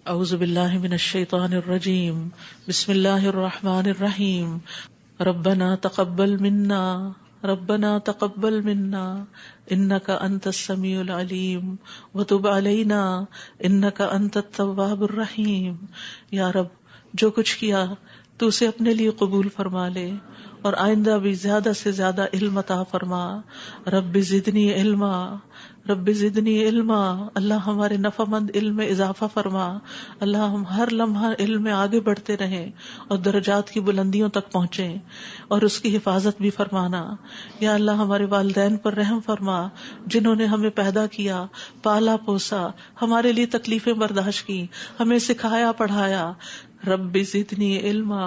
اعوذ باللہ من الشیطان الرجیم بسم اللہ الرحمن الرحیم ربنا تقبل منا انک انت السمیع العلیم وتب علینا انک انت التواب الرحیم. یا رب، جو کچھ کیا تو اسے اپنے لیے قبول فرما لے اور آئندہ بھی زیادہ سے زیادہ علم عطا فرما. رب زدنی علما، رب زدنی علما. اللہ ہمارے نفع مند علم میں اضافہ فرما. اللہ ہم ہر لمحہ علم میں آگے بڑھتے رہیں اور درجات کی بلندیوں تک پہنچیں اور اس کی حفاظت بھی فرمانا. یا اللہ ہمارے والدین پر رحم فرما جنہوں نے ہمیں پیدا کیا، پالا پوسا، ہمارے لیے تکلیفیں برداشت کی، ہمیں سکھایا پڑھایا. رب زدنی علما،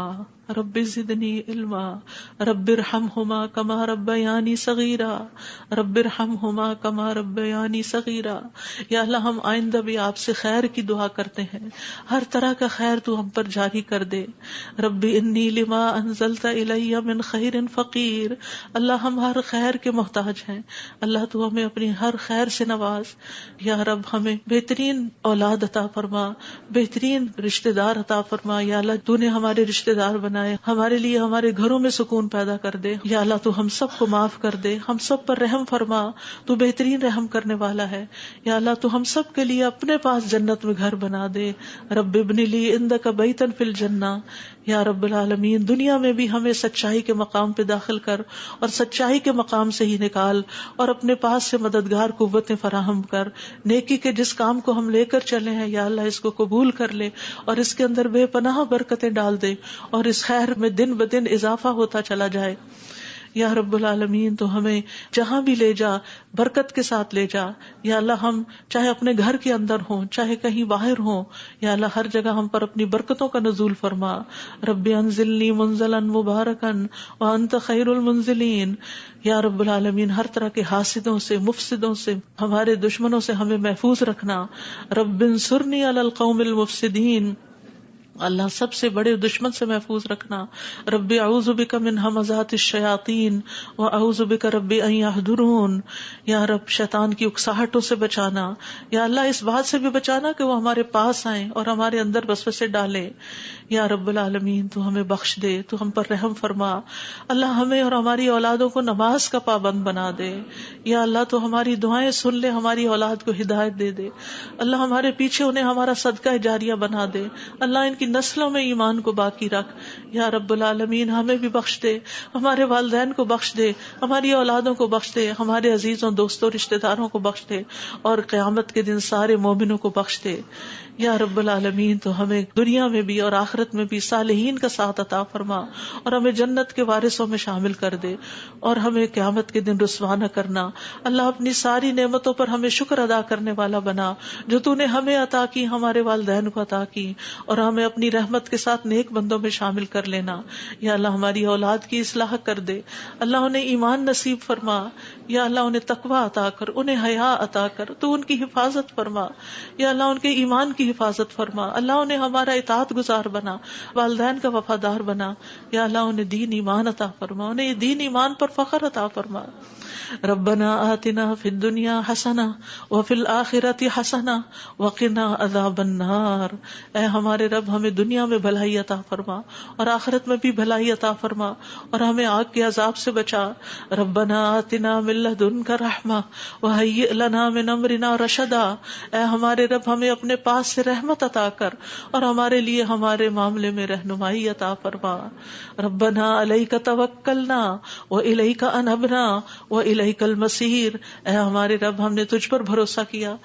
رب زدنی علما. رب ارحمہما کما ربیانی صغیرا، رب ارحمہما کما ربیانی صغیرا. یا اللہ ہم آئندہ بھی آپ سے خیر کی دعا کرتے ہیں، ہر طرح کا خیر تو ہم پر جاری کر دے. رب انی لما انزلت الی من خیر فقیر. اللہ ہم ہر خیر کے محتاج ہیں، اللہ تو ہمیں اپنی ہر خیر سے نواز. یا رب ہمیں بہترین اولاد عطا فرما، بہترین رشتہ دار عطا فرما. یا اللہ تو نے ہمارے رشتہ دار بنائے، ہمارے لیے ہمارے گھروں میں سکون پیدا کر دے. یا اللہ تو ہم سب کو معاف کر دے، ہم سب پر رحم فرما، تو بہترین رحم کرنے والا ہے. یا اللہ تو ہم سب کے لیے اپنے پاس جنت میں گھر بنا دے. رب ابن لی عندک بیتا فی الجنہ. یا رب العالمین دنیا میں بھی ہمیں سچائی کے مقام پہ داخل کر اور سچائی کے مقام سے ہی نکال اور اپنے پاس سے مددگار قوتیں فراہم کر. نیکی کے جس کام کو ہم لے کر چلے ہیں یا اللہ اس کو قبول کر لے اور اس کے اندر بے پناہ برکتیں ڈال دے اور اس خیر میں دن بدن اضافہ ہوتا چلا جائے. یا رب العالمین تو ہمیں جہاں بھی لے جا برکت کے ساتھ لے جا. یا اللہ ہم چاہے اپنے گھر کے اندر ہوں چاہے کہیں باہر ہوں، یا اللہ ہر جگہ ہم پر اپنی برکتوں کا نزول فرما. رب انزلنی منزلا مبارکا وانت خیر المنزلین. یا رب العالمین ہر طرح کے حاسدوں سے، مفسدوں سے، ہمارے دشمنوں سے ہمیں محفوظ رکھنا. رب انصرنی علی القوم المفسدین. اللہ سب سے بڑے دشمن سے محفوظ رکھنا. رب اعوذ بک من ہمزات الشیاطین واعوذ بک رب ان یحضرون. یا رب شیطان کی اکساہٹوں سے بچانا. یا اللہ اس بات سے بھی بچانا کہ وہ ہمارے پاس آئیں اور ہمارے اندر وسوسے ڈالیں. یا رب العالمین تو ہمیں بخش دے، تو ہم پر رحم فرما. اللہ ہمیں اور ہماری اولادوں کو نماز کا پابند بنا دے. یا اللہ تو ہماری دعائیں سن لے، ہماری اولاد کو ہدایت دے دے. اللہ ہمارے پیچھے انہیں ہمارا صدقہ جاریہ بنا دے. اللہ ان کی نسلوں میں ایمان کو باقی رکھ. یا رب العالمین ہمیں بھی بخش دے، ہمارے والدین کو بخش دے، ہماری اولادوں کو بخش دے، ہمارے عزیزوں دوستوں رشتہ داروں کو بخش دے اور قیامت کے دن سارے مومنوں کو بخش دے. یا رب العالمین تو ہمیں دنیا میں بھی اور آخرت میں بھی صالحین کا ساتھ عطا فرما اور ہمیں جنت کے وارثوں میں شامل کر دے اور ہمیں قیامت کے دن رسوا نہ کرنا. اللہ اپنی ساری نعمتوں پر ہمیں شکر ادا کرنے والا بنا جو تو نے ہمیں عطا کی، ہمارے والدین کو عطا کی، اور ہمیں اپنی رحمت کے ساتھ نیک بندوں میں شامل کر لینا. یا اللہ ہماری اولاد کی اصلاح کر دے. اللہ انہیں ایمان نصیب فرما. یا اللہ انہیں تقویٰ عطا کر، انہیں حیا عطا کر، تو ان کی حفاظت فرما. یا اللہ ان کے ایمان کی حفاظت فرما. اللہ انہیں ہمارا اطاعت گزار بنا، والدین کا وفادار بنا. یا اللہ انہیں دین ایمان عطا فرما، انہیں دین ایمان پر فخر عطا فرما. ربنا آتنا فی الدنیا حسنہ وفی الآخرۃ حسنہ وقنا عذاب النار. اے ہمارے رب ہمیں دنیا میں بھلائی عطا فرما اور آخرت میں بھی بھلائی عطا فرما اور ہمیں آگ کے عذاب سے بچا. ربنا آتنا من لدنک رحمہ وہیئ لنا من امرنا رشدا. اے ہمارے رب ہمیں اپنے پاس سے رحمت عطا کر اور ہمارے لیے ہمارے معاملے میں رہنمائی عطا فرما. ربنا علیک توکلنا والیک انبنا والیک المصیر. اے ہمارے رب ہم نے تجھ پر بھروسہ کیا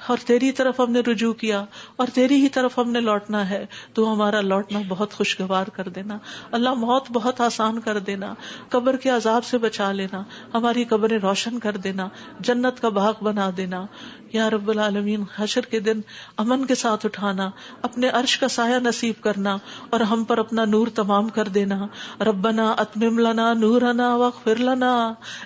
اور تیری طرف ہم نے رجوع کیا اور تیری ہی طرف ہم نے لوٹنا ہے. تو ہمارا لوٹنا بہت خوشگوار کر دینا. اللہ موت بہت آسان کر دینا، قبر کے عذاب سے بچا لینا، ہماری قبریں روشن کر دینا، جنت کا باغ بنا دینا. یا رب العالمین حشر کے دن امن کے ساتھ اٹھانا، اپنے عرش کا سایہ نصیب کرنا اور ہم پر اپنا نور تمام کر دینا. ربنا اتمم لنا نورنا واغفر لنا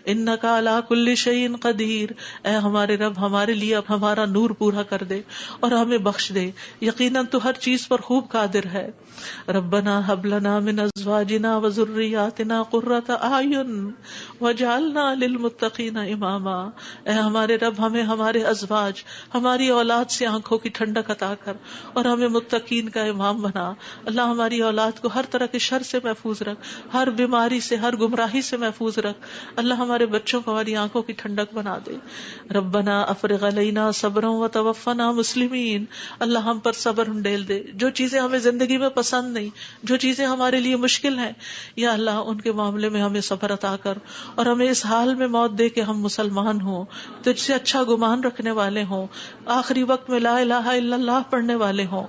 انک علی کل شیء قدیر. اے ہمارے رب ہمارے لیے اب ہمارا نور پورا کر دے اور ہمیں بخش دے، یقیناً تو ہر چیز پر خوب قادر ہے. ربنا هب لنا من ازواجنا وذرياتنا قرة اعین واجعلنا للمتقین للمتقین اماما. اے ہمارے رب ہمیں ہمارے ازواج ہماری اولاد سے آنکھوں کی ٹھنڈک عطا کر اور ہمیں متقین کا امام بنا. اللہ ہماری اولاد کو ہر طرح کے شر سے محفوظ رکھ, ہر بیماری سے, ہر گمراہی سے محفوظ رکھ. اللہ ہمارے بچوں کو ہماری آنکھوں کی ٹھنڈک بنا دے. ربنا افرغ علینا صبرا وتوفنا مسلمین. اللہ ہم پر صبر ڈیل دے. جو چیزیں ہمیں زندگی میں پسند نہیں, جو چیزیں ہمارے لیے مشکل ہیں, یا اللہ ان کے معاملے میں ہمیں صبر عطا کر اور ہمیں اس حال میں موت دے کہ ہم مسلمان ہوں, تجھ سے اچھا گمان رکھنے والے ہوں, آخری وقت میں لا الہ الا اللہ پڑھنے والے ہوں.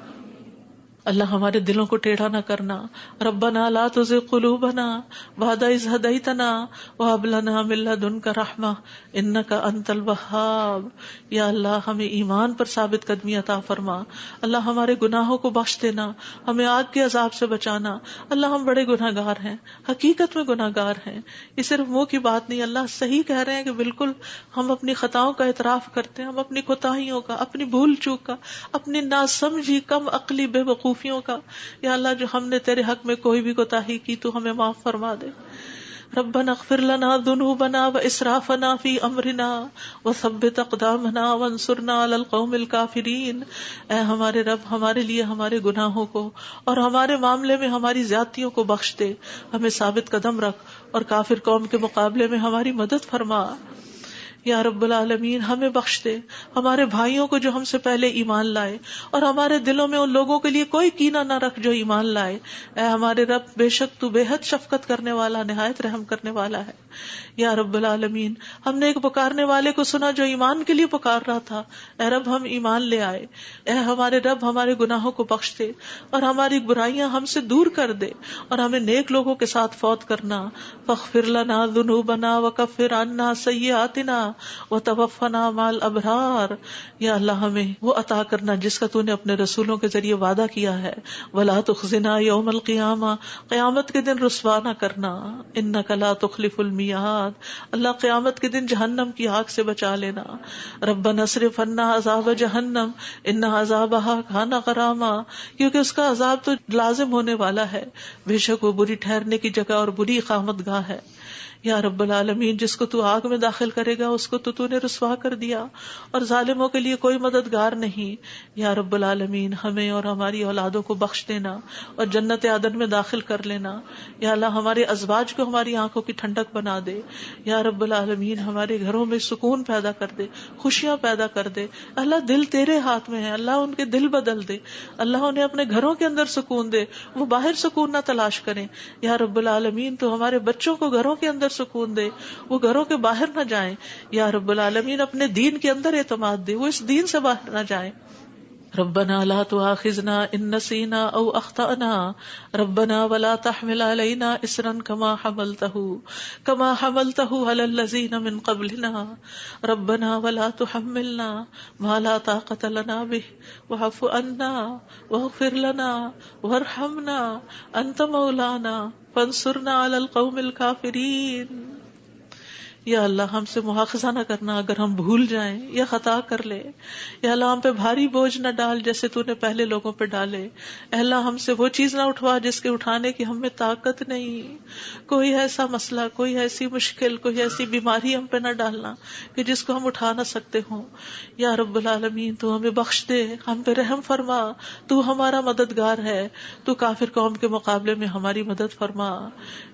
اللہ ہمارے دلوں کو ٹیڑھا نہ کرنا. ربنا لا تزغ قلوبنا بعد اذ ہدیتنا وہب لنا من لدنک رحمہ انک انت الوہاب. یا اللہ ہمیں ایمان پر ثابت قدمی عطا فرما. اللہ ہمارے گناہوں کو بخش دینا, ہمیں آگ کے عذاب سے بچانا. اللہ ہم بڑے گناہگار ہیں, حقیقت میں گناہگار ہیں, یہ صرف منہ کی بات نہیں. اللہ صحیح کہہ رہے ہیں کہ بالکل ہم اپنی خطاؤں کا اعتراف کرتے ہیں, ہم اپنی کوتاہیوں کا, اپنی بھول چوک کا, اپنی ناسمجھی کم عقلی بے وقوفیوں کا. یا اللہ جو ہم نے تیرے حق میں کوئی بھی کوتاہی کی تو ہمیں معاف فرما دے. ربنا اغفر لنا ذنوبنا واسرافنا فی امرنا وثبت اقدامنا وانصرنا علی القوم الکافرین. اے ہمارے رب ہمارے لیے ہمارے گناہوں کو اور ہمارے معاملے میں ہماری زیادتیوں کو بخش دے, ہمیں ثابت قدم رکھ اور کافر قوم کے مقابلے میں ہماری مدد فرما. یا رب العالمین ہمیں بخش دے, ہمارے بھائیوں کو جو ہم سے پہلے ایمان لائے, اور ہمارے دلوں میں ان لوگوں کے لیے کوئی کینہ نہ رکھ جو ایمان لائے. اے ہمارے رب بے شک تو بے حد شفقت کرنے والا, نہایت رحم کرنے والا ہے. یا رب العالمین ہم نے ایک پکارنے والے کو سنا جو ایمان کے لیے پکار رہا تھا. اے رب ہم ایمان لے آئے. اے ہمارے رب ہمارے گناہوں کو بخش دے اور ہماری برائیاں ہم سے دور کر دے اور ہمیں نیک لوگوں کے ساتھ فوت کرنا. فاغفر لنا ذنوبنا وکفر عنا سیئاتنا وتوفنا مع الابرار. یا اللہ ہمیں وہ عطا کرنا جس کا تو نے اپنے رسولوں کے ذریعے وعدہ کیا ہے. ولا تخزنا یوم القیامہ, قیامت کے دن رسوا نہ کرنا. انک لا تخلف المیعاد, اللہ قیامت کے دن جہنم کی آگ سے بچا لینا. ربنا اصرف عنا عذاب جہنم ان عذابها کان غراما, کیونکہ اس کا عذاب تو لازم ہونے والا ہے, بے شک وہ بری ٹھہرنے کی جگہ اور بری اقامت گاہ ہے. یا رب العالمین جس کو تو آگ میں داخل کرے گا اس کو تو نے رسوا کر دیا, اور ظالموں کے لیے کوئی مددگار نہیں. یا رب العالمین ہمیں اور ہماری اولادوں کو بخش دینا اور جنت عدن میں داخل کر لینا. یا اللہ ہمارے ازواج کو ہماری آنکھوں کی ٹھنڈک بنا دے. یا رب العالمین ہمارے گھروں میں سکون پیدا کر دے, خوشیاں پیدا کر دے. اللہ دل تیرے ہاتھ میں ہے, اللہ ان کے دل بدل دے, اللہ انہیں اپنے گھروں کے اندر سکون دے, وہ باہر سکون نہ تلاش کریں. یا رب العالمین تو ہمارے بچوں کو گھروں کے اندر سکون دے, وہ گھروں کے باہر نہ جائیں. یا رب العالمین اپنے دین کے اندر اعتماد دے, وہ اس دین سے باہر نہ جائیں. ربنا لا تؤاخذنا ان نسينا او اخطأنا ربنا ولا تحمل علينا اصرا كما حملته على الذين من قبلنا ربنا ولا تحملنا ما لا طاقة لنا به واعف عنا واغفر لنا وارحمنا انت مولانا فانصرنا على القوم الكافرين. یا اللہ ہم سے مواخذہ نہ کرنا اگر ہم بھول جائیں یا خطا کر لے. یا اللہ ہم پہ بھاری بوجھ نہ ڈال جیسے تو نے پہلے لوگوں پہ ڈالے. اے اللہ ہم سے وہ چیز نہ اٹھوا جس کے اٹھانے کی ہم میں طاقت نہیں. کوئی ایسا مسئلہ, کوئی ایسی مشکل, کوئی ایسی بیماری ہم پہ نہ ڈالنا کہ جس کو ہم اٹھا نہ سکتے ہوں. یا رب العالمین تو ہمیں بخش دے, ہم پہ رحم فرما, تو ہمارا مددگار ہے, تو کافر قوم کے مقابلے میں ہماری مدد فرما.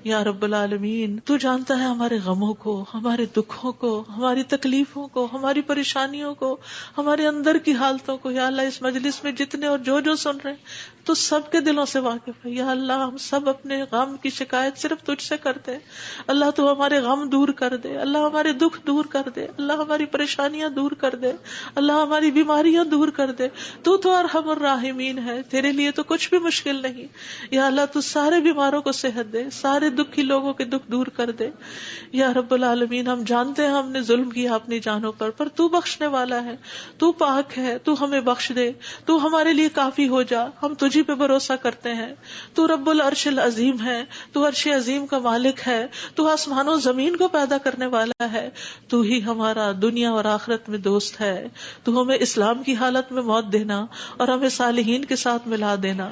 یا رب العالمین تو جانتا ہے ہمارے غموں کو, ہمارے دکھوں کو, ہماری تکلیفوں کو, ہماری پریشانیوں کو, ہمارے اندر کی حالتوں کو. یا اللہ اس مجلس میں جتنے اور جو سن رہے ہیں تو سب کے دلوں سے واقف ہے. یا اللہ ہم سب اپنے غم کی شکایت صرف تجھ سے کرتے ہیں. اللہ تو ہمارے غم دور کر دے, اللہ ہمارے دکھ دور کر دے, اللہ ہماری پریشانیاں دور کر دے, اللہ ہماری بیماریاں دور کر دے. تو ارحم الراحمین ہے, تیرے لیے تو کچھ بھی مشکل نہیں. یا اللہ تو سارے بیماروں کو صحت دے, سارے دکھی لوگوں کے دکھ دور کر دے. یا رب العالمین ہم جانتے ہیں ہم نے ظلم کیا اپنی جانوں پر تو بخشنے والا ہے, تو پاک ہے, تو ہمیں بخش دے, تو ہمارے لیے کافی ہو جا. ہم تجھی پہ بھروسہ کرتے ہیں, تو رب العرش العظیم ہے, تو عرش عظیم کا مالک ہے, تو آسمان و زمین کو پیدا کرنے والا ہے, تو ہی ہمارا دنیا اور آخرت میں دوست ہے. تو ہمیں اسلام کی حالت میں موت دینا اور ہمیں صالحین کے ساتھ ملا دینا.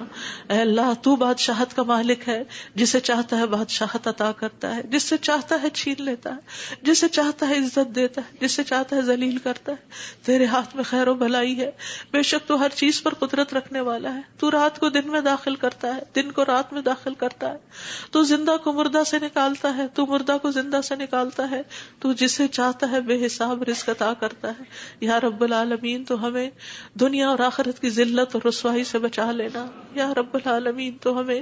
اے اللہ تو بادشاہت کا مالک ہے, جسے چاہتا ہے بادشاہت عطا کرتا ہے, جس سے چاہتا ہے چھین لیتا ہے. جسے چاہتا ہے عزت دیتا ہے، جسے چاہتا ہے ذلیل کرتا ہے، تیرے ہاتھ میں خیر و بھلائی ہے، بے شک تو ہر چیز پر قدرت رکھنے والا ہے، تو رات کو دن میں داخل کرتا ہے، دن کو رات میں داخل کرتا ہے، تو زندہ کو مردہ سے نکالتا ہے، تو مردہ کو زندہ سے نکالتا ہے، تو جسے چاہتا ہے بے حساب رزق عطا کرتا ہے۔ یا رب العالمین تو ہمیں دنیا اور آخرت کی ذلت اور رسوائی سے بچا لینا۔ یا رب العالمین تو ہمیں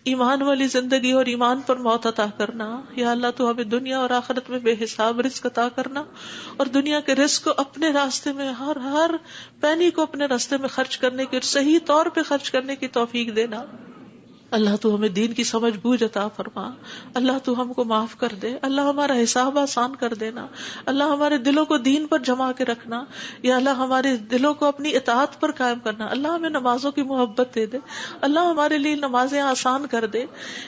ایمان والی زندگی اور ایمان پر موت عطا کرنا۔ یا اللہ تو ہمیں دنیا اور آخرت میں بے حساب رزق عطا کرنا، اور دنیا کے رزق کو اپنے راستے میں ہر پینی کو اپنے راستے میں خرچ کرنے کی اور صحیح طور پہ خرچ کرنے کی توفیق دینا۔ اللہ تو ہمیں دین کی سمجھ بوجھ عطا فرما، اللہ تو ہم کو معاف کر دے، اللہ ہمارا حساب آسان کر دینا، اللہ ہمارے دلوں کو دین پر جما کے رکھنا، یا اللہ ہمارے دلوں کو اپنی اطاعت پر قائم کرنا، اللہ ہمیں نمازوں کی محبت دے دے، اللہ ہمارے لیے نمازیں آسان کر دے،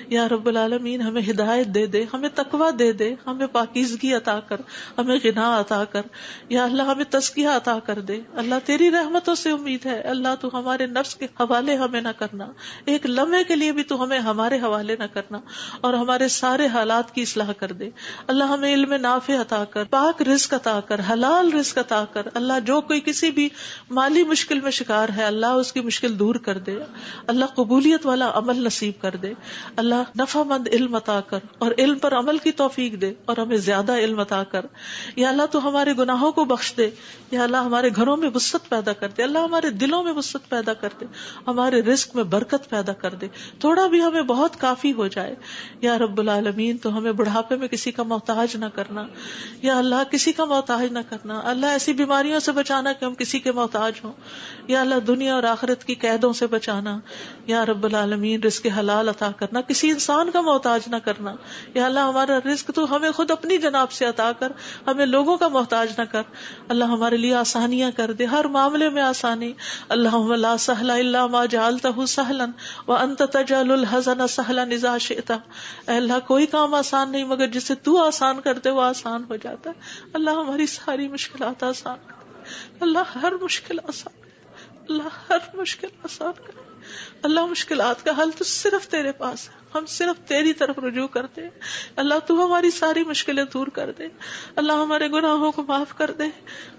یا رب العالمین ہمیں ہدایت دے دے، ہمیں تقویٰ دے دے، ہمیں پاکیزگی عطا کر، ہمیں غنا عطا کر، یا اللہ ہمیں تزکیہ عطا کر دے۔ اللہ تیری رحمتوں سے امید ہے، اللہ تو ہمارے نفس کے حوالے ہمیں نہ کرنا، ایک لمحے کے لیے بھی تو ہمیں ہمارے حوالے نہ کرنا، اور ہمارے سارے حالات کی اصلاح کر دے۔ اللہ ہمیں علم نافع عطا کر، پاک رزق عطا کر، حلال رزق عطا کر۔ اللہ جو کوئی کسی بھی مالی مشکل میں شکار ہے، اللہ اس کی مشکل دور کر دے، اللہ قبولیت والا عمل نصیب کر دے، اللہ نفع مند علم عطا کر اور علم پر عمل کی توفیق دے، اور ہمیں زیادہ علم عطا کر۔ یا اللہ تو ہمارے گناہوں کو بخش دے، یا اللہ ہمارے گھروں میں وسعت پیدا کر دے، اللہ ہمارے دلوں میں وسعت پیدا کر دے، ہمارے رزق میں برکت پیدا کر دے، تھوڑا بھی ہمیں بہت کافی ہو جائے۔ یا رب العالمین تو ہمیں بڑھاپے میں کسی کا محتاج نہ کرنا، یا اللہ کسی کا محتاج نہ کرنا، اللہ ایسی بیماریوں سے بچانا کہ ہم کسی کے محتاج ہوں، یا اللہ دنیا اور آخرت کی قیدوں سے بچانا، یا رب العالمین رزق حلال عطا کرنا، کسی انسان کا محتاج نہ کرنا، یا اللہ ہمارا رزق تو ہمیں خود اپنی جناب سے عطا کر، ہمیں لوگوں کا محتاج نہ کر، اللہ ہمارے لیے آسانیاں کر دے، ہر معاملے میں آسانی۔ اللہم لا سہل الا ما جعلتہ سہلا وانت تجعل الحزن سہلا اذا شئت۔ اے اللہ کوئی کام آسان نہیں مگر جسے تو آسان کرتے وہ آسان ہو جاتا ہے۔ اللہ ہماری ساری مشکلات آسان کر، اللہ ہر مشکل آسان کر، اللہ ہر مشکل آسان کر۔ اللہ مشکلات کا حل تو صرف تیرے پاس ہے، ہم صرف تیری طرف رجوع کرتے ہیں۔ اللہ تو ہماری ساری مشکلیں دور کر دے، اللہ ہمارے گناہوں کو معاف کر دے،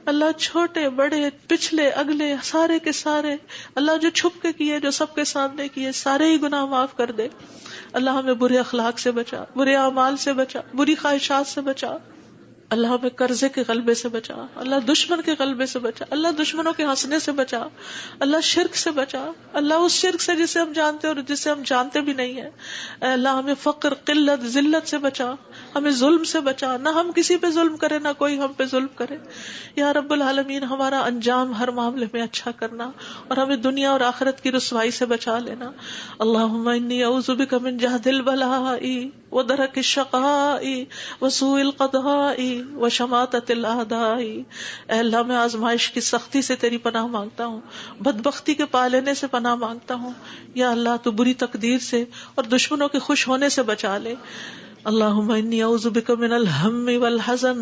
اللہ چھوٹے بڑے پچھلے اگلے سارے کے سارے، اللہ جو چھپ کے کیے جو سب کے سامنے کیے سارے ہی گناہ معاف کر دے۔ اللہ ہمیں برے اخلاق سے بچا، برے اعمال سے بچا، بری خواہشات سے بچا، اللہ ہمیں قرضے کے غلبے سے بچا، اللہ دشمن کے غلبے سے بچا، اللہ دشمنوں کے ہنسنے سے بچا، اللہ شرک سے بچا، اللہ اس شرک سے جسے ہم جانتے اور جسے ہم جانتے بھی نہیں ہیں، اے اللہ ہمیں فقر قلت ذلت سے بچا، ہمیں ظلم سے بچا، نہ ہم کسی پہ ظلم کرے نہ کوئی ہم پہ ظلم کرے۔ یا رب العالمین ہمارا انجام ہر معاملے میں اچھا کرنا، اور ہمیں دنیا اور آخرت کی رسوائی سے بچا لینا۔ اللہم انی اعوذ بک من جہد البلاء ودرک الشقاء وسوء القضاء وشماتۃ الاعداء۔ اے اللہ میں آزمائش کی سختی سے تیری پناہ مانگتا ہوں، بدبختی کے پا لینے سے پناہ مانگتا ہوں، یا اللہ تو بری تقدیر سے اور دشمنوں کے خوش ہونے سے بچا لے۔ اللہم انی اعوذ بک من الہم والحزن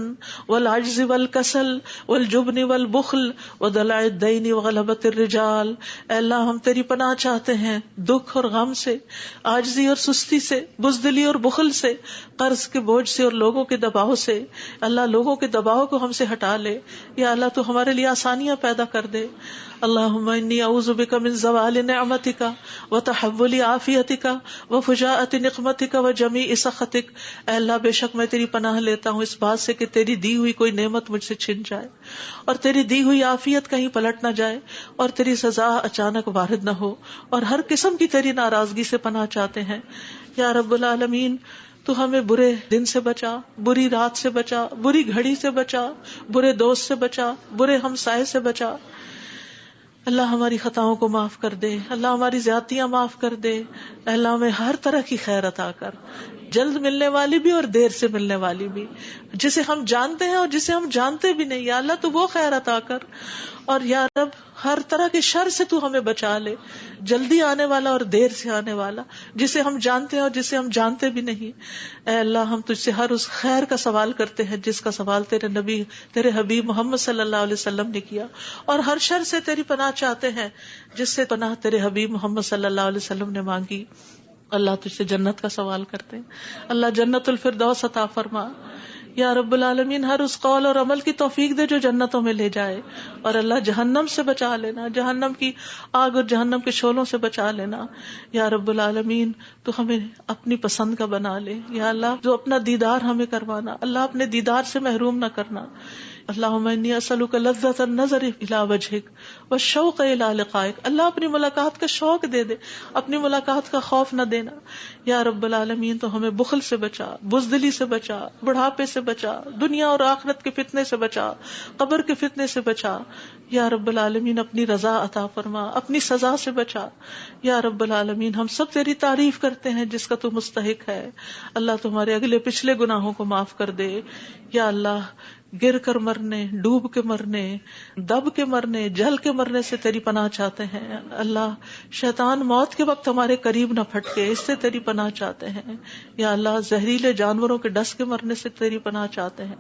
والعجز والکسل والجبن والبخل ودلع الدین وغلبۃ الرجال۔ اے اللہ ہم تیری پناہ چاہتے ہیں دکھ اور غم سے، عاجزی اور سستی سے، بزدلی اور بخل سے، قرض کے بوجھ سے اور لوگوں کے دباؤ سے۔ اللہ لوگوں کے دباؤ کو ہم سے ہٹا لے، یا اللہ تو ہمارے لیے آسانیاں پیدا کر دے۔ اللہم انی اعوذ بک من زوال نعمتک وتحول عافیتک وفجاءۃ نقمتک وجمیع سخطک۔ اے اللہ بے شک میں تیری پناہ لیتا ہوں اس بات سے کہ تیری دی ہوئی کوئی نعمت مجھ سے چھن جائے، اور تیری دی ہوئی عافیت کہیں پلٹ نہ جائے، اور تیری سزا اچانک وارد نہ ہو، اور ہر قسم کی تیری ناراضگی سے پناہ چاہتے ہیں۔ یا رب العالمین تو ہمیں برے دن سے بچا، بری رات سے بچا، بری گھڑی سے بچا، برے دوست سے بچا، برے ہمسائے سے بچا۔ اللہ ہماری خطاؤں کو معاف کر دے، اللہ ہماری زیادتیاں معاف کر دے، اللہ ہمیں ہر طرح کی خیر عطا کر، جلد ملنے والی بھی اور دیر سے ملنے والی بھی، جسے ہم جانتے ہیں اور جسے ہم جانتے بھی نہیں، یا اللہ تو وہ خیر عطا کر، اور یا رب ہر طرح کے شر سے تو ہمیں بچا لے، جلدی آنے والا اور دیر سے آنے والا، جسے ہم جانتے ہیں اور جسے ہم جانتے بھی نہیں۔ اے اللہ ہم تجھ سے ہر اس خیر کا سوال کرتے ہیں جس کا سوال تیرے نبی تیرے حبیب محمد صلی اللہ علیہ وسلم نے کیا، اور ہر شر سے تیری پناہ چاہتے ہیں جس سے پناہ تیرے حبیب محمد صلی اللہ علیہ وسلم نے مانگی۔ اللہ تجھ سے جنت کا سوال کرتے ہیں، اللہ جنت الفردوس عطا فرما۔ یا رب العالمین ہر اس قول اور عمل کی توفیق دے جو جنتوں میں لے جائے، اور اللہ جہنم سے بچا لینا، جہنم کی آگ اور جہنم کے شعلوں سے بچا لینا. یا رب العالمین تو ہمیں اپنی پسند کا بنا لے. یا اللہ جو اپنا دیدار ہمیں کروانا، اللہ اپنے دیدار سے محروم نہ کرنا. اللہم انی اسألک لذۃ النظر الی وجہک والشوق الی لقائک. اللہ اپنی ملاقات کا شوق دے دے، اپنی ملاقات کا خوف نہ دینا. یا رب العالمین تو ہمیں بخل سے بچا، بزدلی سے بچا، بڑھاپے سے بچا، دنیا اور آخرت کے فتنے سے بچا، قبر کے فتنے سے بچا. یا رب العالمین اپنی رضا عطا فرما، اپنی سزا سے بچا. یا رب العالمین ہم سب تیری تعریف کرتے ہیں جس کا تو مستحق ہے. اللہ تمہارے اگلے پچھلے گناہوں کو معاف کر دے. یا اللہ گر کر مرنے، ڈوب کے مرنے، دب کے مرنے، جل کے مرنے سے تیری پناہ چاہتے ہیں. اللہ شیطان موت کے وقت ہمارے قریب نہ پھٹکے، اس سے تیری پناہ چاہتے ہیں. یا اللہ زہریلے جانوروں کے ڈس کے مرنے سے تیری پناہ چاہتے ہیں.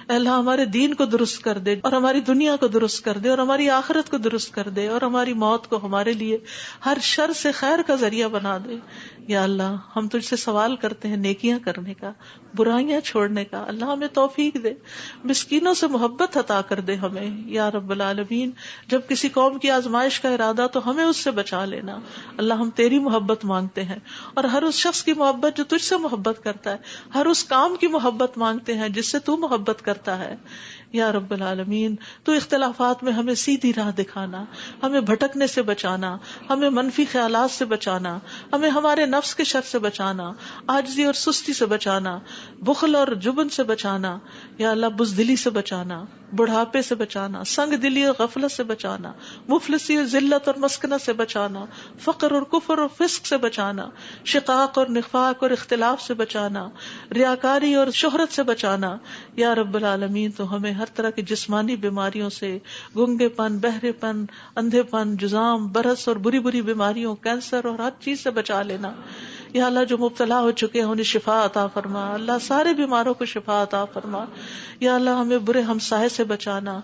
اے اللہ ہمارے دین کو درست کر دے، اور ہماری دنیا کو درست کر دے، اور ہماری آخرت کو درست کر دے، اور ہماری موت کو ہمارے لیے ہر شر سے خیر کا ذریعہ بنا دے. یا اللہ ہم تجھ سے سوال کرتے ہیں نیکیاں کرنے کا، برائیاں چھوڑنے کا. اللہ ہمیں توفیق دے، مسکینوں سے محبت عطا کر دے ہمیں. یا رب العالمین جب کسی قوم کی آزمائش کا ارادہ تو ہمیں اس سے بچا لینا. اللہ ہم تیری محبت مانگتے ہیں، اور ہر اس شخص کی محبت جو تجھ سے محبت کرتا ہے، ہر اس کام کی محبت مانگتے ہیں جس سے تو محبت کرتا ہے. یا رب العالمین تو اختلافات میں ہمیں سیدھی راہ دکھانا، ہمیں بھٹکنے سے بچانا، ہمیں منفی خیالات سے بچانا، ہمیں ہمارے نفس کے شر سے بچانا، عاجزی اور سستی سے بچانا، بخل اور جبن سے بچانا. یا اللہ بزدلی سے بچانا، بڑھاپے سے بچانا، سنگ دلی اور غفلت سے بچانا، مفلسی اور ذلت اور مسکنت سے بچانا، فقر اور کفر اور فسق سے بچانا، شقاق اور نفاق اور اختلاف سے بچانا، ریاکاری اور شہرت سے بچانا. یا رب العالمین تو ہمیں ہر طرح کی جسمانی بیماریوں سے، گنگے پن، بہرے پن، اندھے پن، جزام، برس اور بری بری بیماریوں، کینسر اور ہر چیز سے بچا لینا. یا اللہ جو مبتلا ہو چکے ہیں انہیں شفا عطا فرما. اللہ سارے بیماروں کو شفا عطا فرما. یا اللہ ہمیں برے ہمسائے سے بچانا.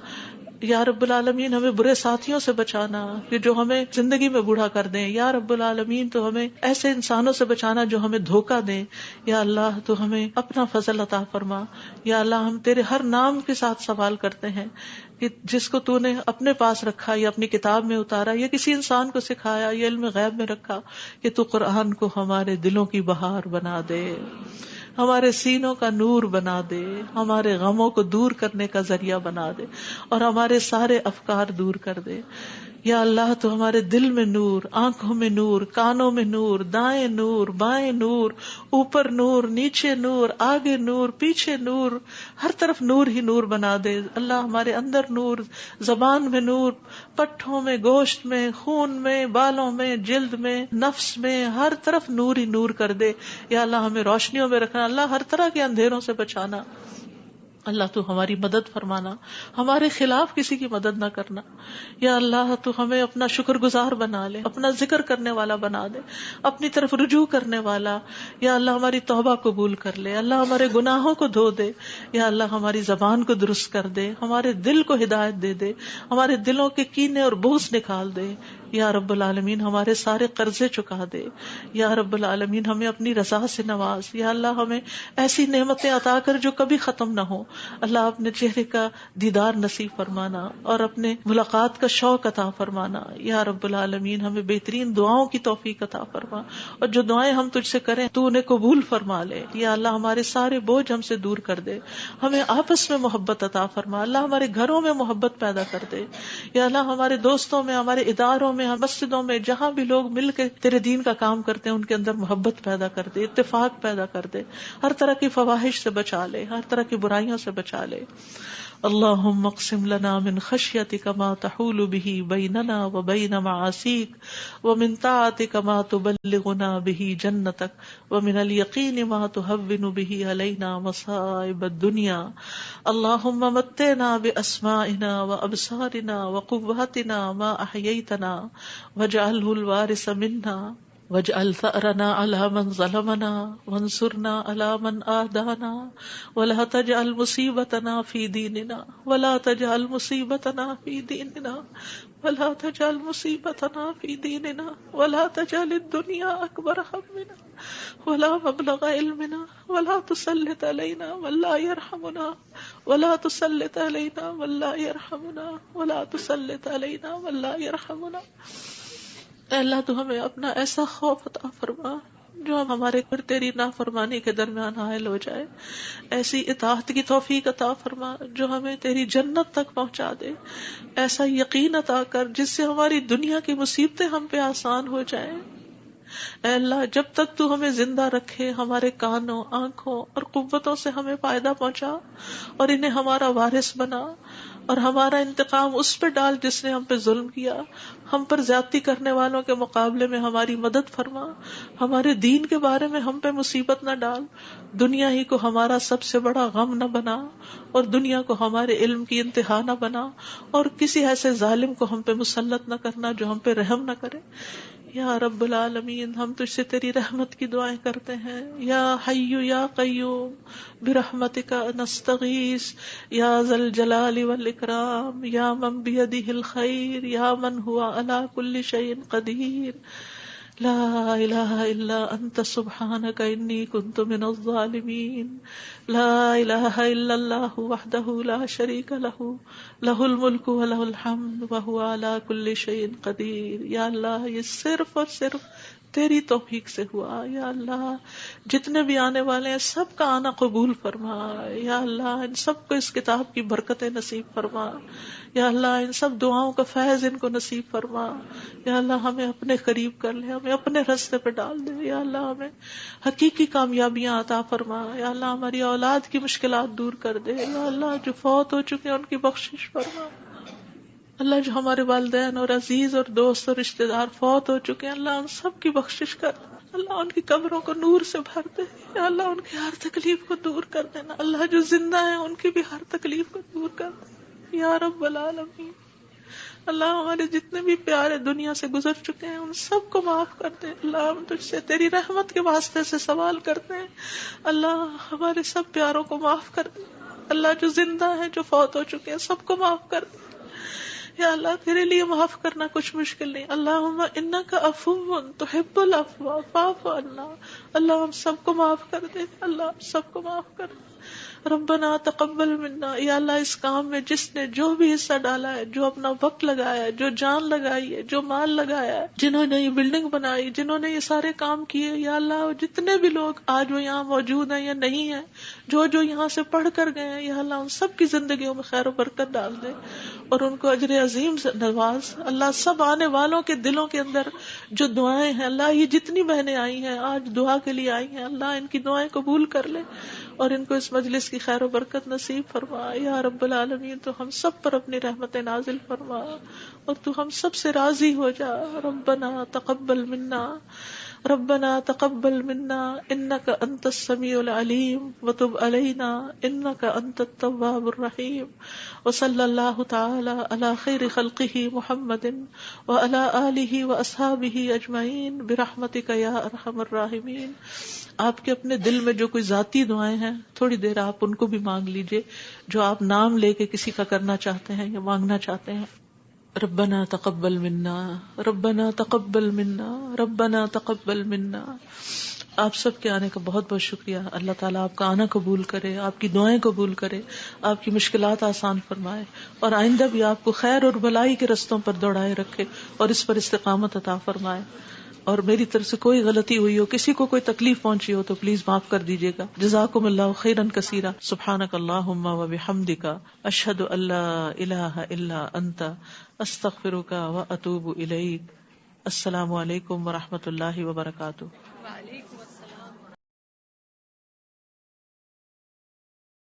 یا رب العالمین ہمیں برے ساتھیوں سے بچانا کہ جو ہمیں زندگی میں بوڑھا کر دیں. یا رب العالمین تو ہمیں ایسے انسانوں سے بچانا جو ہمیں دھوکہ دیں. یا اللہ تو ہمیں اپنا فضل عطا فرما. یا اللہ ہم تیرے ہر نام کے ساتھ سوال کرتے ہیں کہ جس کو تو نے اپنے پاس رکھا یا اپنی کتاب میں اتارا یا کسی انسان کو سکھایا یا علم غیب میں رکھا، کہ تو قرآن کو ہمارے دلوں کی بہار بنا دے، ہمارے سینوں کا نور بنا دے، ہمارے غموں کو دور کرنے کا ذریعہ بنا دے، اور ہمارے سارے افکار دور کر دے. یا اللہ تو ہمارے دل میں نور، آنکھوں میں نور، کانوں میں نور، دائیں نور، بائیں نور، اوپر نور، نیچے نور، آگے نور، پیچھے نور، ہر طرف نور ہی نور بنا دے. اللہ ہمارے اندر نور، زبان میں نور، پٹھوں میں، گوشت میں، خون میں، بالوں میں، جلد میں، نفس میں، ہر طرف نور ہی نور کر دے. یا اللہ ہمیں روشنیوں میں رکھنا، اللہ ہر طرح کے اندھیروں سے بچانا. اللہ تو ہماری مدد فرمانا، ہمارے خلاف کسی کی مدد نہ کرنا. یا اللہ تو ہمیں اپنا شکر گزار بنا لے، اپنا ذکر کرنے والا بنا دے، اپنی طرف رجوع کرنے والا. یا اللہ ہماری توبہ قبول کر لے، اللہ ہمارے گناہوں کو دھو دے. یا اللہ ہماری زبان کو درست کر دے، ہمارے دل کو ہدایت دے دے، ہمارے دلوں کے کینے اور بغض نکال دے. یا رب العالمین ہمارے سارے قرضے چکا دے. یا رب العالمین ہمیں اپنی رضا سے نواز. یا اللہ ہمیں ایسی نعمتیں عطا کر جو کبھی ختم نہ ہو. اللہ اپنے چہرے کا دیدار نصیب فرمانا اور اپنے ملاقات کا شوق عطا فرمانا. یا رب العالمین ہمیں بہترین دعاؤں کی توفیق عطا فرما، اور جو دعائیں ہم تجھ سے کریں تو انہیں قبول فرما لے. یا اللہ ہمارے سارے بوجھ ہم سے دور کر دے، ہمیں آپس میں محبت عطا فرما. اللہ ہمارے گھروں میں محبت پیدا کر دے. یا اللہ ہمارے دوستوں میں، ہمارے اداروں میں، مسجدوں میں، جہاں بھی لوگ مل کے تیرے دین کا کام کرتے ہیں ان کے اندر محبت پیدا کر دے، اتفاق پیدا کر دے، ہر طرح کی فواحش سے بچا لے، ہر طرح کی برائیوں سے بچا لے. اللہم اقسم لنا من خشیتک ما تحول به بیننا وبین معاصیک، ومن طاعتک ما تبلغنا به جنتک، ومن الیقین ما تهون به علینا مصائب الدنیا. اللہم متعنا باسمائنا وابصارنا وقواتنا ما احییتنا واجعلہ الوارث منا واجعل ثأرنا على من ظلمنا وانصرنا على من آدانا ولا تجعل مصيبتنا في ديننا ولا تجعل مصيبتنا في ديننا ولا تجعل مصيبتنا في ديننا ولا تجعل الدنيا أكبر همنا ولا مبلغ علمنا ولا تسلط علينا من لا يرحمنا ولا تسلط علينا من لا يرحمنا ولا تسلط علينا من لا يرحمنا. اے اللہ تو ہمیں اپنا ایسا خوف عطا فرما جو ہم ہمارے اور تیری نافرمانی کے درمیان حائل ہو جائے، ایسی اطاعت کی توفیق عطا فرما جو ہمیں تیری جنت تک پہنچا دے، ایسا یقین عطا کر جس سے ہماری دنیا کی مصیبتیں ہم پہ آسان ہو جائیں۔ اے اللہ جب تک تو ہمیں زندہ رکھے ہمارے کانوں، آنکھوں اور قوتوں سے ہمیں فائدہ پہنچا اور انہیں ہمارا وارث بنا، اور ہمارا انتقام اس پہ ڈال جس نے ہم پہ ظلم کیا، ہم پر زیادتی کرنے والوں کے مقابلے میں ہماری مدد فرما، ہمارے دین کے بارے میں ہم پہ مصیبت نہ ڈال، دنیا ہی کو ہمارا سب سے بڑا غم نہ بنا اور دنیا کو ہمارے علم کی انتہا نہ بنا، اور کسی ایسے ظالم کو ہم پہ مسلط نہ کرنا جو ہم پہ رحم نہ کرے۔ یا رب العالمین ہم تجھ سے تیری رحمت کی دعائیں کرتے ہیں۔ یا حی یا قیوم برحمتک نستغیث یا ذا الجلال والاکرام یا من بیدہ الخیر یا من ہوا علی کل شیء قدیر، لا الہ الا انت سبحانک انی کنت من الظالمین، لا الہ الا اللہ وحدہ لا شریک لہ، لہ الملک ولہ الحمد وہو علی کل شیء قدیر۔ یا اللہ یہ صرف اور صرف تیری توفیق سے ہوا۔ یا اللہ جتنے بھی آنے والے ہیں سب کا آنا قبول فرما۔ یا اللہ ان سب کو اس کتاب کی برکتیں نصیب فرما۔ یا اللہ ان سب دعاؤں کا فیض ان کو نصیب فرما۔ یا اللہ ہمیں اپنے قریب کر لے، ہمیں اپنے راستے پہ ڈال دے۔ یا اللہ ہمیں حقیقی کامیابیاں عطا فرما۔ یا اللہ ہماری اولاد کی مشکلات دور کر دے۔ یا اللہ جو فوت ہو چکے ہیں ان کی بخشش فرما۔ اللہ جو ہمارے والدین اور عزیز اور دوست اور رشتہ دار فوت ہو چکے ہیں اللہ ان سب کی بخشش کر، اللہ ان کی قبروں کو نور سے بھر دے۔ یا اللہ ان کی ہر تکلیف کو دور کر دینا، اللہ جو زندہ ہیں ان کی بھی ہر تکلیف کو دور کر دے یا رب العالمین۔ اللہ ہمارے جتنے بھی پیارے دنیا سے گزر چکے ہیں ان سب کو معاف کر دے۔ اللہ ہم تجھ سے تیری رحمت کے واسطے سے سوال کرتے ہیں، اللہ ہمارے سب پیاروں کو معاف کر دے۔ اللہ جو زندہ ہیں جو فوت ہو چکے ہیں سب کو معاف کر دے۔ یا اللہ تیرے لیے معاف کرنا کچھ مشکل نہیں۔ اللہم انک عفو تحب العفو فاعف عنا۔ اللہ ہم سب کو معاف کر دے، اللہ ہم سب کو معاف کر دے۔ ربنا تقبل منا، یا اللہ اس کام میں جس نے جو بھی حصہ ڈالا ہے، جو اپنا وقت لگایا ہے، جو جان لگائی ہے، جو مال لگایا ہے، جنہوں نے یہ بلڈنگ بنائی، جنہوں نے یہ سارے کام کیے، یا اللہ جتنے بھی لوگ آج وہ یہاں موجود ہیں یا نہیں ہیں، جو یہاں سے پڑھ کر گئے ہیں، یا اللہ ان سب کی زندگیوں میں خیر و برکت ڈال دے اور ان کو اجر عظیم سے نواز۔ اللہ سب آنے والوں کے دلوں کے اندر جو دعائیں ہیں، اللہ یہ جتنی بہنیں آئی ہیں آج دعا کے لیے آئی ہیں، اللہ ان کی دعائیں قبول کر لے اور ان کو اس مجلس کی خیر و برکت نصیب فرما یا رب العالمین۔ تو ہم سب پر اپنی رحمت نازل فرما اور تو ہم سب سے راضی ہو جا۔ ربنا تقبل منا، ربنا تقبل منا انک انت السمیع العلیم وتب علینا انک انت التواب الرحیم، وصلی اللہ تعالی علی خیر خلقہ محمد وعلی آلہ واصحابہ اجمعین برحمتک یا ارحم الراحمین۔ آپ کے اپنے دل میں جو کوئی ذاتی دعائیں ہیں تھوڑی دیر آپ ان کو بھی مانگ لیجئے، جو آپ نام لے کے کسی کا کرنا چاہتے ہیں یا مانگنا چاہتے ہیں۔ ربنا تقبل منا، ربنا تقبل منا، ربنا تقبل منا۔ آپ سب کے آنے کا بہت بہت شکریہ۔ اللہ تعالیٰ آپ کا آنا قبول کرے، آپ کی دعائیں قبول کرے، آپ کی مشکلات آسان فرمائے اور آئندہ بھی آپ کو خیر اور بھلائی کے رستوں پر دوڑائے رکھے اور اس پر استقامت عطا فرمائے۔ اور میری طرف سے کوئی غلطی ہوئی ہو، کسی کو کوئی تکلیف پہنچی ہو تو پلیز معاف کر دیجیے گا۔ جزاکم اللہ خیرا کثیرا۔ سبحانک اللہم و بحمدک، اشہد ان لا الہ الا انت، استغفرک و اتوب الیک۔ السلام علیکم و رحمۃ اللہ وبرکاتہ۔